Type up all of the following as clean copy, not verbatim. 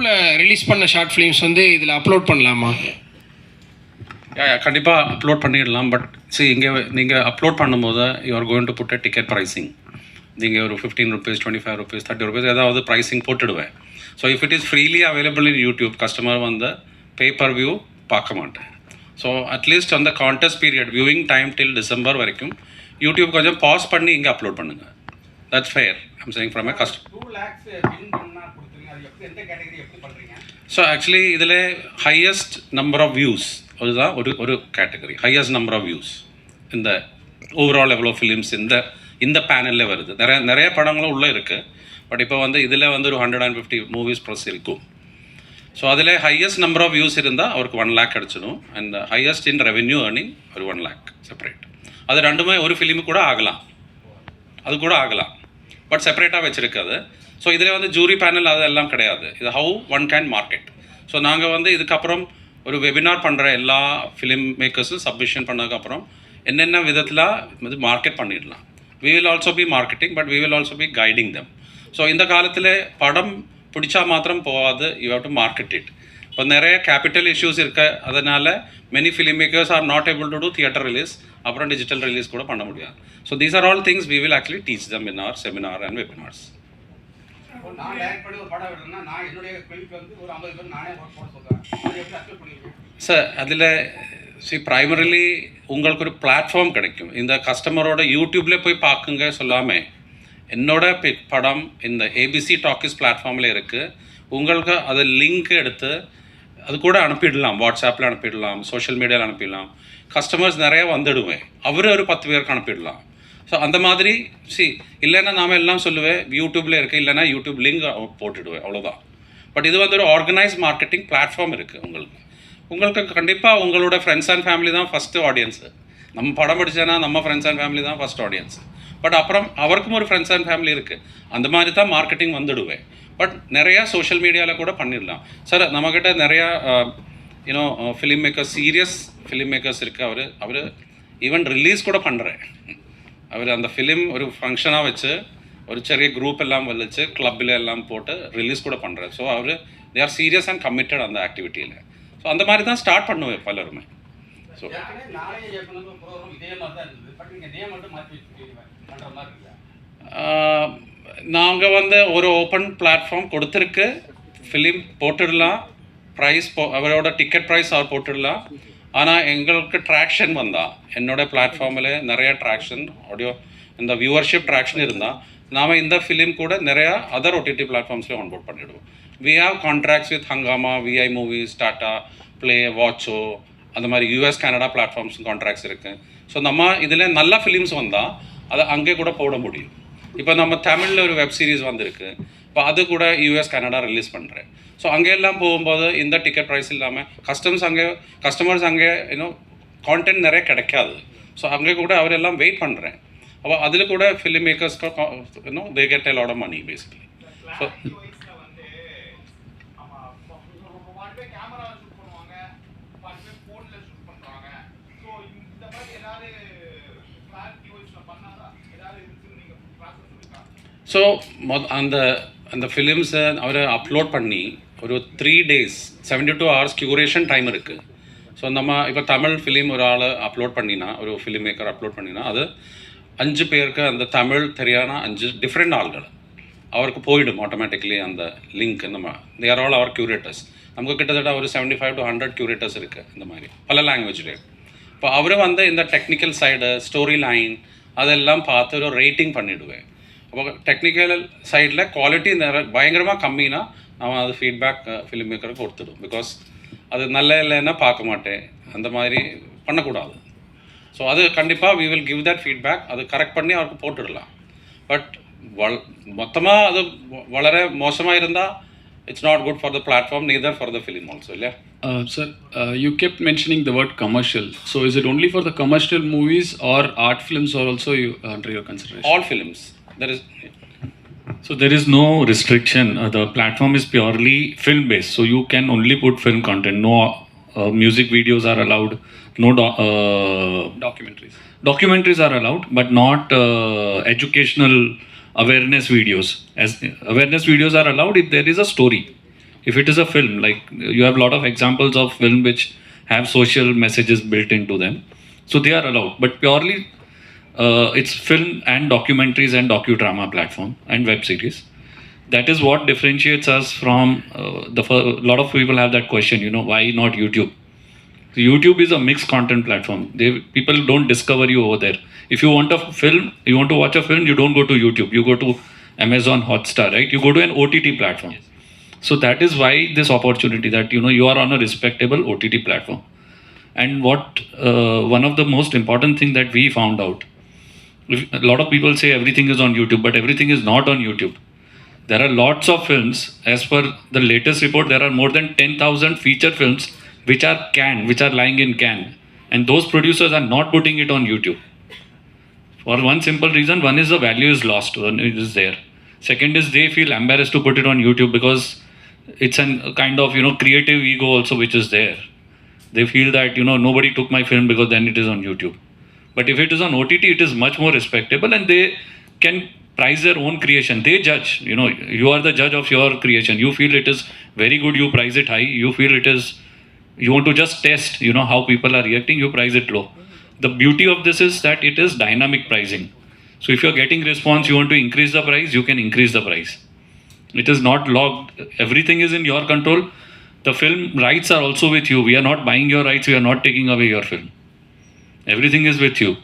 யூடியூப்பில் ரிலீஸ் பண்ண short films வந்து இதில் அப்லோட் பண்ணலாமா? கண்டிப்பாக அப்லோட் பண்ணிடலாம். பட் இங்கே நீங்கள் அப்லோட் பண்ணும்போது you are going to put ticket pricing. நீங்கள் ஒரு 15 rupees, 25 rupees, 30 rupees ஏதாவது ப்ரைஸிங் போட்டுடுவேன். So if it is freely available in YouTube, customer வந்து பேப்பர் வியூ பார்க்க மாட்டேன். ஸோ அட்லீஸ்ட் அந்த contest period viewing time till December வரைக்கும் யூடியூப் கொஞ்சம் பாஸ் பண்ணி இங்கே அப்லோட் பண்ணுங்கள். That's fair. I'm saying from customer. 2 lakhs win பண்ணா கொடுத்துருங்க. அது எப்படி, எந்த கேட்டகரி எப்படி பண்ணுறீங்க? ஸோ ஆக்சுவலி இதில் ஹையஸ்ட் நம்பர் ஆஃப் வியூஸ் அதுதான் ஒரு category. Highest number of views இந்த ஓவரால் எவ்வளோ ஃபிலிம்ஸ் இந்த பேனலில் வருது. நிறைய படங்களும் உள்ளே இருக்குது. பட் இப்போ வந்து இதில் வந்து ஒரு 150 மூவிஸ் ப்ளஸ் இருக்கும். ஸோ அதில் ஹையஸ்ட் நம்பர் ஆஃப் வியூஸ் இருந்தால் அவருக்கு 1 lakh கிடச்சிடும். And highest in revenue earning ஒரு 1 lakh செப்பரேட். அது ரெண்டுமே ஒரு ஃபிலிமு கூட ஆகலாம், அது கூட ஆகலாம். பட் செப்பரேட்டாக வச்சுருக்காது. ஸோ இதில் வந்து ஜூரி பேனல் அதெல்லாம் கிடையாது. இது how one can market. So நாங்கள் வந்து இதுக்கப்புறம் ஒரு வெபினார் பண்ணுற எல்லா ஃபிலிம் மேக்கர்ஸும் சப்மிஷன் பண்ணதுக்கப்புறம் என்னென்ன விதத்தில் இது மார்க்கெட் பண்ணிடலாம். We will also be marketing, but we will also be guiding them. So இந்த காலத்தில் படம் பிடிச்சா மாத்திரம் போகாது, you have to market it. இப்போ நிறைய கேபிட்டல் இஷ்யூஸ் இருக்க, அதனால் many film makers are not able to do theatre release, அப்புறம் டிஜிட்டல் ரிலீஸ் கூட பண்ண முடியாது. So these are all things we will actually teach them in our seminar and webinars. நான் direct பண்ணி ஒரு படம் எடுறேன்னா நான் என்னுடைய கிளிக் வந்து ஒரு 50 பேர் நானே போட சொல்றேன். அது எப்படி அக்செப்ட் பண்ணுவீங்க? சார் அதில் ப்ரைமரிலி உங்களுக்கு ஒரு பிளாட்ஃபார்ம் கிடைக்கும். இந்த கஸ்டமரோட யூடியூப்லேயே போய் பார்க்குங்க சொல்லாமல் என்னோட படம் இந்த ஏபிசி டாக்கிஸ் பிளாட்ஃபார்மில் இருக்குது. உங்களுக்கு அது லிங்க் எடுத்து அது கூட அனுப்பிடலாம், வாட்ஸ்அப்பில் அனுப்பிடலாம், சோஷியல் மீடியாவில் அனுப்பிடலாம். கஸ்டமர்ஸ் நிறையா வந்துடுவேன், அவர் ஒரு 10 பேருக்கு அனுப்பிடலாம். ஸோ அந்த மாதிரி இல்லைன்னா நாம் எல்லாம் சொல்லுவேன் யூடியூப்பில் இருக்குது, இல்லைன்னா யூடியூப் லிங்க் போட்டுடுவேன், அவ்வளோதான். பட் இது வந்து ஒரு ஆர்கனைஸ் மார்க்கெட்டிங் பிளாட்ஃபார்ம் இருக்குது. உங்களுக்கு கண்டிப்பாக உங்களோட ஃப்ரெண்ட்ஸ் அண்ட் ஃபேமிலி தான் ஃபஸ்ட்டு ஆடியன்ஸு. நம்ம படம் படித்தேன்னா நம்ம ஃப்ரெண்ட்ஸ் அண்ட் ஃபேமிலி தான் ஃபஸ்ட் ஆடியன்ஸு. பட் அப்புறம் அவருக்கும் ஒரு ஃப்ரெண்ட்ஸ் அண்ட் ஃபேமிலி இருக்குது. அந்த மாதிரி தான் மார்க்கெட்டிங் வந்துடுவேன். பட் நிறையா சோஷியல் மீடியாவில் கூட பண்ணிடலாம். சார் நம்மக்கிட்ட நிறையா you know film makers, serious film makers இருக்குது. அவர் ஈவன் ரிலீஸ் கூட பண்ணுறேன். அவர் அந்த ஃபிலிம் ஒரு ஃபங்க்ஷனாக வச்சு ஒரு சிறிய குரூப் எல்லாம் வச்சு கிளப்பில் எல்லாம் போட்டு ரிலீஸ் கூட பண்ணுறாரு. ஸோ அவர் they are serious and committed அந்த ஆக்டிவிட்டியில். ஸோ அந்த மாதிரி தான் ஸ்டார்ட் பண்ணுவேன் பலருமே. ஸோ நாங்கள் வந்து ஒரு ஓப்பன் பிளாட்ஃபார்ம் கொடுத்துருக்கு. ஃபிலிம் போட்டுடலாம், ப்ரைஸ் அவரோட டிக்கெட் ப்ரைஸ் அவர் போட்டுடலாம். ஆனால் எங்களுக்கு ட்ராக்ஷன் வந்தால் என்னோடய பிளாட்ஃபார்மில் நிறைய ட்ராக்ஷன் ஆடியோ இந்த வியூவர்ஷிப் ட்ராக்ஷன் இருந்தால் நாம் இந்த ஃபிலிம் கூட நிறையா அதர் ஓடிடி பிளாட்ஃபார்ம்ஸ்லேயும் ஆன்போர்ட் பண்ணிவிடுவோம். We have contracts with Hungama, Vi movies, Tata Play, Watcho, அந்த மாதிரி யூஎஸ் கனடா பிளாட்ஃபார்ம்ஸ் கான்ட்ராக்ட்ஸ் இருக்குது. ஸோ நம்ம இதில் நல்ல ஃபிலிம்ஸ் வந்தால் அதை அங்கே கூட போட முடியும். இப்போ நம்ம தமிழில் ஒரு வெப் சீரிஸ் வந்திருக்கு, இப்போ அது கூட யூஎஸ் கனடா ரிலீஸ் பண்ணுறேன். ஸோ அங்கெல்லாம் போகும்போது இந்த டிக்கெட் ப்ரைஸ் இல்லாமல் கஸ்டமர்ஸ் அங்கே இன்னும் கான்டென்ட் நிறைய கிடைக்காது. ஸோ அங்கே கூட அவரெல்லாம் வெயிட் பண்ணுறேன். அப்போ அதில் கூட ஃபிலிம் மேக்கர்ஸ்க்கு இன்னும் they get a lot of money basically. So so அந்த ஃபிலிம்ஸை அவர் அப்லோட் பண்ணி ஒரு 3 days 72 hours க்யூரேஷன் டைம் இருக்குது. ஸோ நம்ம இப்போ தமிழ் ஃபிலிம் ஒரு ஆள் அப்லோட் பண்ணினா, ஒரு ஃபிலிம் மேக்கர் அப்லோட் பண்ணினா அது 5 பேருக்கு அந்த தமிழ் தெரியாத 5 டிஃப்ரெண்ட் ஆள்கள் அவருக்கு போயிடும் ஆட்டோமேட்டிக்லி அந்த லிங்க். நம்ம தே ஆர் ஆல் அவர் க்யூரேட்டர்ஸ். நமக்கு கிட்டத்தட்ட ஒரு 75 to 100 க்யூரேட்டர்ஸ் இருக்குது இந்த மாதிரி பல லாங்குவேஜ்லேயே. இப்போ அவர் வந்து இந்த டெக்னிக்கல் சைடு, ஸ்டோரி லைன் அதெல்லாம் பார்த்து ஒரு ரேட்டிங் பண்ணிவிடுவேன். அப்போ டெக்னிக்கல் சைடில் குவாலிட்டி பயங்கரமாக கம்மினா நான் அது ஃபீட்பேக் ஃபிலிம் மேக்கருக்கு கொடுத்துடும். பிகாஸ் அது நல்ல இல்லைன்னா பார்க்க மாட்டேன், அந்த மாதிரி பண்ணக்கூடாது. ஸோ அது கண்டிப்பாக we will give that feedback. அது கரெக்ட் பண்ணி அவருக்கு போட்டுடலாம். பட் மொத்தமாக அது வளர மோசமாக இருந்தால் it's not good for the platform, neither for the film also. Yeah. Sir, you kept mentioning the word commercial. So is it only for the commercial movies or art films are also under your consideration? All films. So there is no restriction. The platform is purely film based. So you can only put film content. No music videos are allowed. No Documentaries. Documentaries are allowed, but not educational awareness videos. As awareness videos are allowed if there is a story. If it is a film, like you have a lot of examples of film which have social messages built into them, so they are allowed. But purely, it's film and documentaries and docudrama platform and web series. That is what differentiates us from a lot of people have that question. Why not YouTube? So YouTube is a mixed content platform. People don't discover you over there. If you want a film, you want to watch a film, you don't go to YouTube. You go to Amazon Hotstar, right? You go to an OTT platform. Yes. So that is why this opportunity that you are on a respectable OTT platform. And what one of the most important thing that we found out, a lot of people say everything is on YouTube, but everything is not on YouTube. There are lots of films. As per the latest report, there are more than 10,000 feature films which are canned, which are lying in can. And those producers are not putting it on YouTube. For one simple reason, one is the value is lost when it is there. Second is they feel embarrassed to put it on YouTube because it's a kind of creative ego also which is there. They feel that nobody took my film because then it is on YouTube. But if it is on OTT, it is much more respectable and they can price their own creation. They judge. You are the judge of your creation. You feel it is very good, you price it high. You feel it is, you want to just test, how people are reacting, you price it low. The beauty of this is that it is dynamic pricing. So if you're getting response, you want to increase the price, you can increase the price. It is not locked. Everything is in your control. The film rights are also with you. We are not buying your rights. We are not taking away your film. Everything is with you.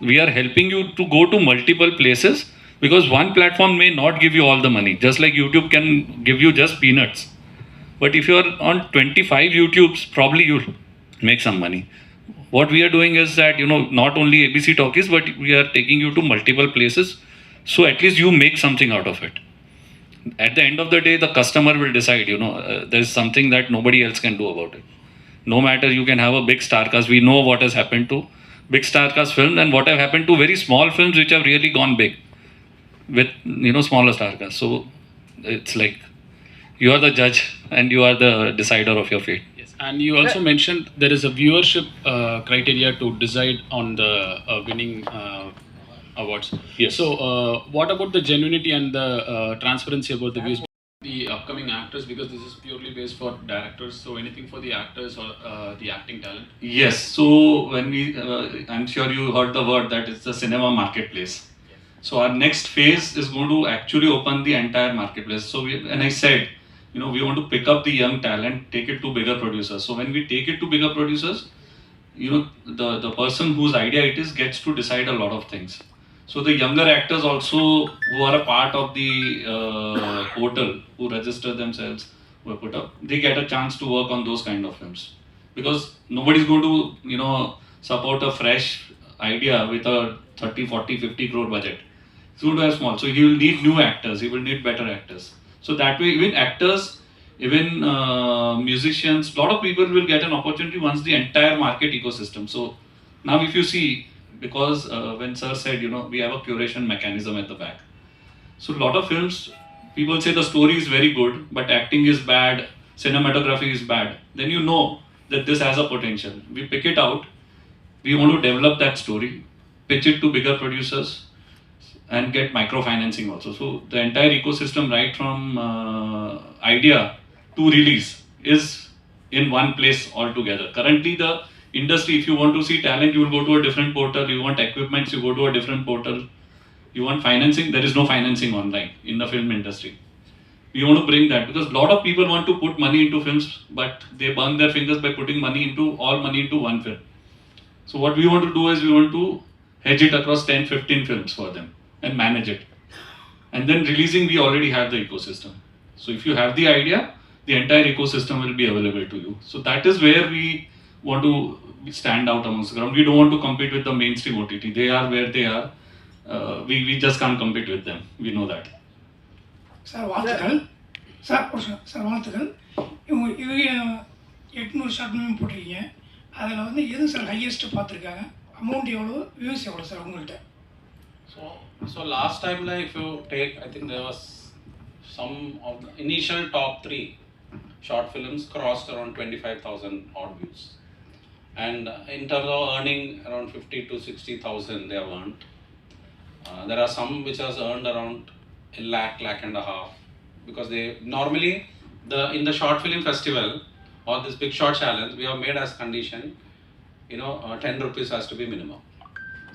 We are helping you to go to multiple places because one platform may not give you all the money. Just like YouTube can give you just peanuts. But if you are on 25 YouTubes, probably you'll make some money. What we are doing is that, not only ABC Talkies, but we are taking you to multiple places. So at least you make something out of it. At the end of the day, the customer will decide, there's something that nobody else can do about it. No matter, you can have a big star cast. We know what has happened to big star cast films and what have happened to very small films which have really gone big with, smaller star cast. So it's like, you are the judge and you are the decider of your fate. Yes, and you also mentioned there is a viewership criteria to decide on the winning awards. Yes. So, what about the genuinity and the transparency about the views? The upcoming actors, because this is purely based for directors. So, anything for the actors or the acting talent? Yes. So when I'm sure you heard the word that it's the cinema marketplace. So our next phase is going to actually open the entire marketplace. So and I said, we want to pick up the young talent, take it to bigger producers. So when we take it to bigger producers, the person whose idea it is gets to decide a lot of things. So the younger actors also who are a part of the portal, who register themselves, who are put up, they get a chance to work on those kind of films. Because nobody's going to, support a fresh idea with a 30, 40, 50 crore budget. It's going to have small. So he will need new actors, he will need better actors. So that way, even actors, even musicians, a lot of people will get an opportunity once the entire market ecosystem. So now if you see, because when sir said, we have a curation mechanism at the back. So a lot of films, people say the story is very good, but acting is bad, cinematography is bad. Then you know that this has a potential. We pick it out, we want to develop that story, pitch it to bigger producers, and get microfinancing also. So the entire ecosystem, right from idea to release, is in one place altogether. Currently, the industry, if you want to see talent, you will go to a different portal. You want equipments, you go to a different portal. You want financing, there is no financing online in the film industry. We want to bring that because a lot of people want to put money into films, but they burn their fingers by putting all money into one film. So what we want to do is we want to hedge it across 10, 15 films for them and manage it. And then releasing, we already have the ecosystem. So if you have the idea, the entire ecosystem will be available to you. So that is where we want to stand out amongst the ground. We don't want to compete with the mainstream OTT. They are where they are. We just can't compete with them. We know that. Sir வாழ்த்துக்கள் sir sir வாழ்த்துக்கள் இது 800 short film போட்டிருக்கீங்க அதில் வந்து எது sir highest பார்த்துருக்காங்க amount எவ்வளோ views எவ்வளோ சார் உங்கள்கிட்ட So last time, like, if you take, I think there was some of the initial top 3 short films crossed around 25,000 odd views. And in terms of earning, around 50 to 60,000 they have earned. There are some which has earned around a lakh and a half, because they normally in the short film festival or this big short challenge, we have made as condition, 10 rupees has to be minimum.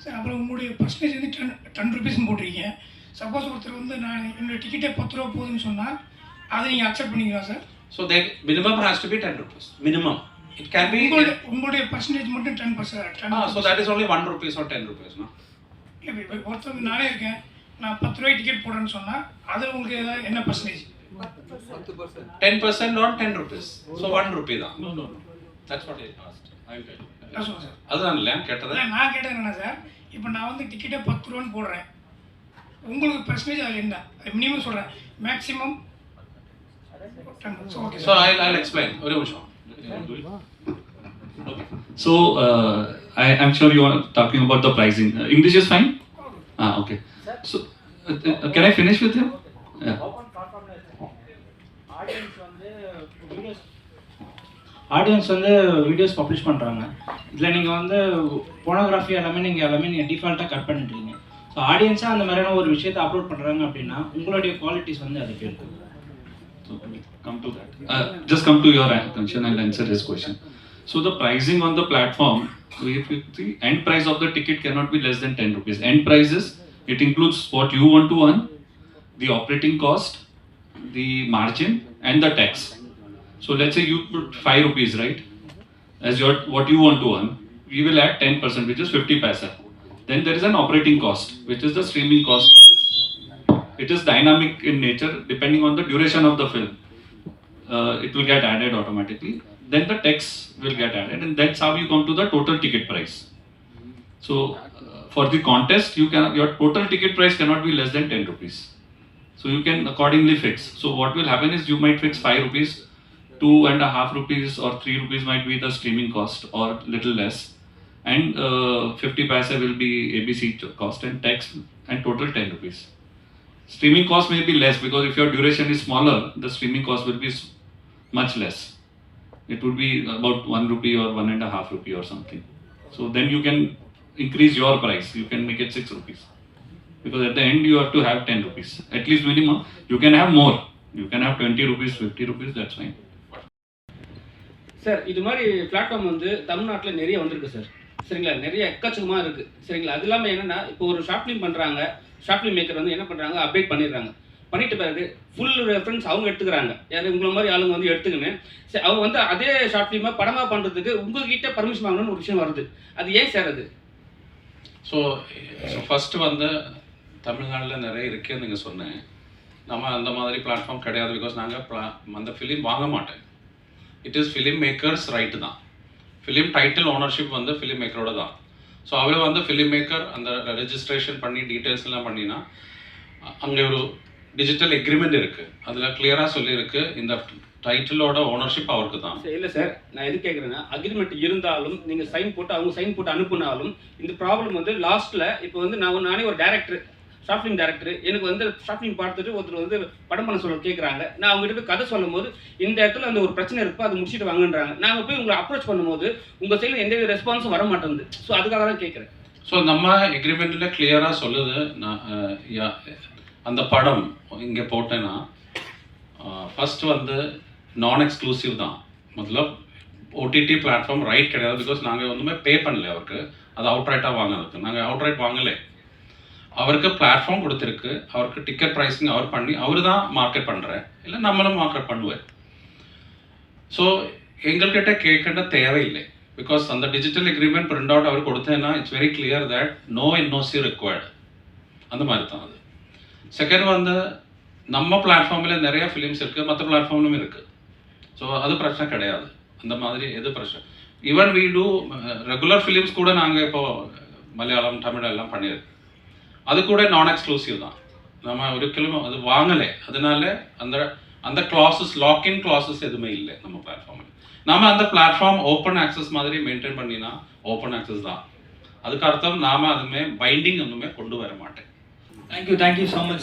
Sir அப்புறம் உங்களுடைய percentage வந்து 10 ருபீஸ்னு போட்டிருக்கீங்க. Suppose ஒருத்தர் வந்து நான் என்னோட டிக்கெட்டே 10 ரூபா போகுதுன்னு சொன்னால் அதை நீங்கள் அக்செப்ட் பண்ணிக்கலாம் sir? So the minimum has to be 10 rupees. Minimum. It can be. உங்களுடைய பர்சன்டேஜ் மட்டும் 10%. So that is only 1 rupees or 10 rupees, no? இப்போ ஒருத்தர் நானே இருக்கேன், நான் 10 ரூபாய் டிக்கெட் போடுறேன்னு சொன்னால் அதில் உங்களுக்கு ஏதாவது என்ன percentage? 10% on 10 rupees. So 1 rupee தான். No. That's what I asked. நான் சொல்லுங்கள் சார். அதுதான் இல்லையா கேட்டது? நான் கேட்டது என்ன சார், இப்போ நான் வந்து டிக்கெட்டே 10 ரூபான்னு போடுறேன், உங்களுக்கு பர்சன்டேஜ் அதில் என்ன? மினிமம் சொல்கிறேன், மேக்ஸிமம். So I'll explain. ஒரு நிமிஷம். Okay. So I'm sure you are talking about the pricing. English is fine? Okay. So can I finish with him? Yeah. Audience வந்து வீடியோஸ் பப்ளிஷ் பண்ணுறாங்க. இதில் நீங்கள் வந்து போனோகிராஃபி எல்லாமே நீங்கள் டிஃபால்ட்டாக கட் பண்ணிட்டுருக்கீங்க. ஸோ ஆடியன்ஸாக அந்த மாதிரியான ஒரு விஷயத்தை அப்லோட் பண்ணுறாங்க அப்படின்னா உங்களுடைய குவாலிட்டிஸ் வந்து அதுக்கு இருக்கும். So come to that. Just come to your attention and answer this question. So the pricing on the platform, the end price of the ticket cannot be less than 10 rupees. End prices, it includes what you want to earn, the operating cost, the margin and the tax. So let's say you put 5 rupees, right, as what you want to earn. We will add 10%, which is 50 paisa. Then there is an operating cost, which is the streaming cost. It is dynamic in nature, depending on the duration of the film. It will get added automatically. Then the tax will get added, and that's how you come to the total ticket price. So for the contest, your total ticket price cannot be less than 10 rupees. So you can accordingly fix. So what will happen is you might fix 5 rupees, 2.5 rupees or 3 rupees might be the streaming cost or little less, and 50 paisa will be ABC cost and tax, and total 10 rupees. Streaming cost may be less because if your duration is smaller, the streaming cost will be much less. It would be about 1 rupee or 1.5 rupee or something. So then you can increase your price. You can make it 6 rupees. Because at the end you have to have 10 rupees. At least minimum. You can have more. You can have 20 rupees, 50 rupees, that's fine. Sir இது மாதிரி platform வந்து தமிழ்நாட்டில் நிறைய வந்திருக்கு sir. சரிங்களா, நிறைய எக்கச்சக்கமாக இருக்குது. சரிங்களா, அது இல்லாமல் என்னென்னா இப்போ ஒரு ஷார்ட் ஃபிலிம் பண்ணுறாங்க, ஷார்ட் ஃபிலிம் மேக்கர் வந்து என்ன பண்ணுறாங்க, அப்டேட் பண்ணிடுறாங்க. பண்ணிட்டு பிறகு ஃபுல் ரெஃபரன்ஸ் அவங்க எடுத்துக்கிறாங்க. யார் உங்களை மாதிரி ஆளுங்க வந்து எடுத்துக்கின்னு சரி அவங்க வந்து அதே ஷார்ட் ஃபிலிமாக படமாக பண்ணுறதுக்கு உங்கள்கிட்ட பர்மிஷன் வாங்கணும்னு ஒரு விஷயம் வருது. அது ஏன் சார் அது? ஸோ ஃபஸ்ட்டு வந்து தமிழ்நாட்டில் நிறைய இருக்குன்னு நீங்கள் சொன்னேன். நம்ம அந்த மாதிரி பிளாட்ஃபார்ம் கிடையாது. பிகாஸ் நாங்கள் அந்த ஃபிலிம் வாங்க மாட்டேன். It is film makers right தான். ஃபிலிம் டைட்டில் ஓனர்ஷிப் வந்து ஃபிலிம் மேக்கரோட தான். ஸோ அவர் வந்து ஃபிலிம் மேக்கர் அந்த ரெஜிஸ்ட்ரேஷன் பண்ணி டீட்டெயில்ஸ் எல்லாம் பண்ணினா அங்கே ஒரு டிஜிட்டல் எக்ரிமெண்ட் இருக்குது. அதில் கிளியராக சொல்லியிருக்கு இந்த டைட்டிலோட ஓனர்ஷிப் அவருக்கு தான். இல்லை சார், நான் எது கேட்குறேன்னா அக்ரிமெண்ட் இருந்தாலும் நீங்கள் சைன் போட்டு அவங்க சைன் போட்டு அனுப்புனாலும் இந்த ப்ராப்ளம் வந்து லாஸ்ட்டில் இப்போ வந்து நானே ஒரு டேரக்டர், ஷார்ட் ஃபிலிம் டேரக்டர், எனக்கு வந்து ஷார்ட் ஃபிலிம் பார்த்துட்டு ஒருத்தர் வந்து படம் பண்ண சொல்ல கேட்குறாங்க. நான் அவங்ககிட்ட போய் கதை சொல்லும் போது இந்த இடத்துல அந்த ஒரு பிரச்சனை இருக்கும், அது முடிச்சுட்டு வாங்கன்றாங்க. நாங்கள் போய் உங்களை அப்ரோச் பண்ணும்போது உங்கள் சைடில் எந்த ரெஸ்பான்ஸும் வர மாட்டேங்குது. ஸோ அதுக்காக தான் கேட்குறேன். ஸோ நம்ம எக்ரிமெண்ட்டில் கிளியராக சொல்லுது. நான் அந்த படம் இங்கே போட்டேன்னா ஃபஸ்ட்டு வந்து நான் எக்ஸ்க்ளூசிவ் தான். மொத்தம் ஓடிடி பிளாட்ஃபார்ம் ரைட் கிடையாது. பிகாஸ் நாங்கள் ஒன்றுமே பே பண்ணல அவருக்கு. அது அவுட்ரைட்டாக வாங்கினதுக்கு நாங்கள் அவுட்ரைட் வாங்கலை. அவருக்கு பிளாட்ஃபார்ம் கொடுத்துருக்கு. அவருக்கு டிக்கெட் ப்ரைஸிங் அவர் பண்ணி அவர் தான் மார்க்கெட் பண்ணுறேன், இல்லை நம்மளும் மார்க்கெட் பண்ணுவேன். ஸோ எங்கள்கிட்ட கேட்கேண்ட தேவையில்லை. பிகாஸ் அந்த டிஜிட்டல் எக்ரிமெண்ட் பிரிண்ட் அவுட் அவர் கொடுத்தேன்னா it's very clear that no NOC required. அந்த மாதிரி தான் அது. செகண்ட் வந்து நம்ம பிளாட்ஃபார்மில் நிறையா ஃபிலிம்ஸ் இருக்குது, மற்ற பிளாட்ஃபார்ம்லும் இருக்குது. ஸோ அது பிரச்சனை கிடையாது. அந்த மாதிரி எது பிரச்சனை. Even we do regular films கூட நாங்கள் இப்போது மலையாளம் தமிழ் எல்லாம் பண்ணியிருக்கு. அது கூட நான் எக்ஸ்க்ளூசிவ் தான். நம்ம ஒருக்கலும் அது வாங்கலை. அதனால அந்த அந்த கிளாஸஸ் லாக்இன் கிளாஸஸ் எதுவுமே இல்லை நம்ம பிளாட்ஃபார்மில். நாம் அந்த பிளாட்ஃபார்ம் ஓப்பன் ஆக்சஸ் மாதிரி மெயின்டைன் பண்ணினா ஓப்பன் ஆக்சஸ் தான். அதுக்கு அர்த்தம் நாம் அதுமே பைண்டிங் ஒன்றுமே கொண்டு வர மாட்டேன். Thank you so much.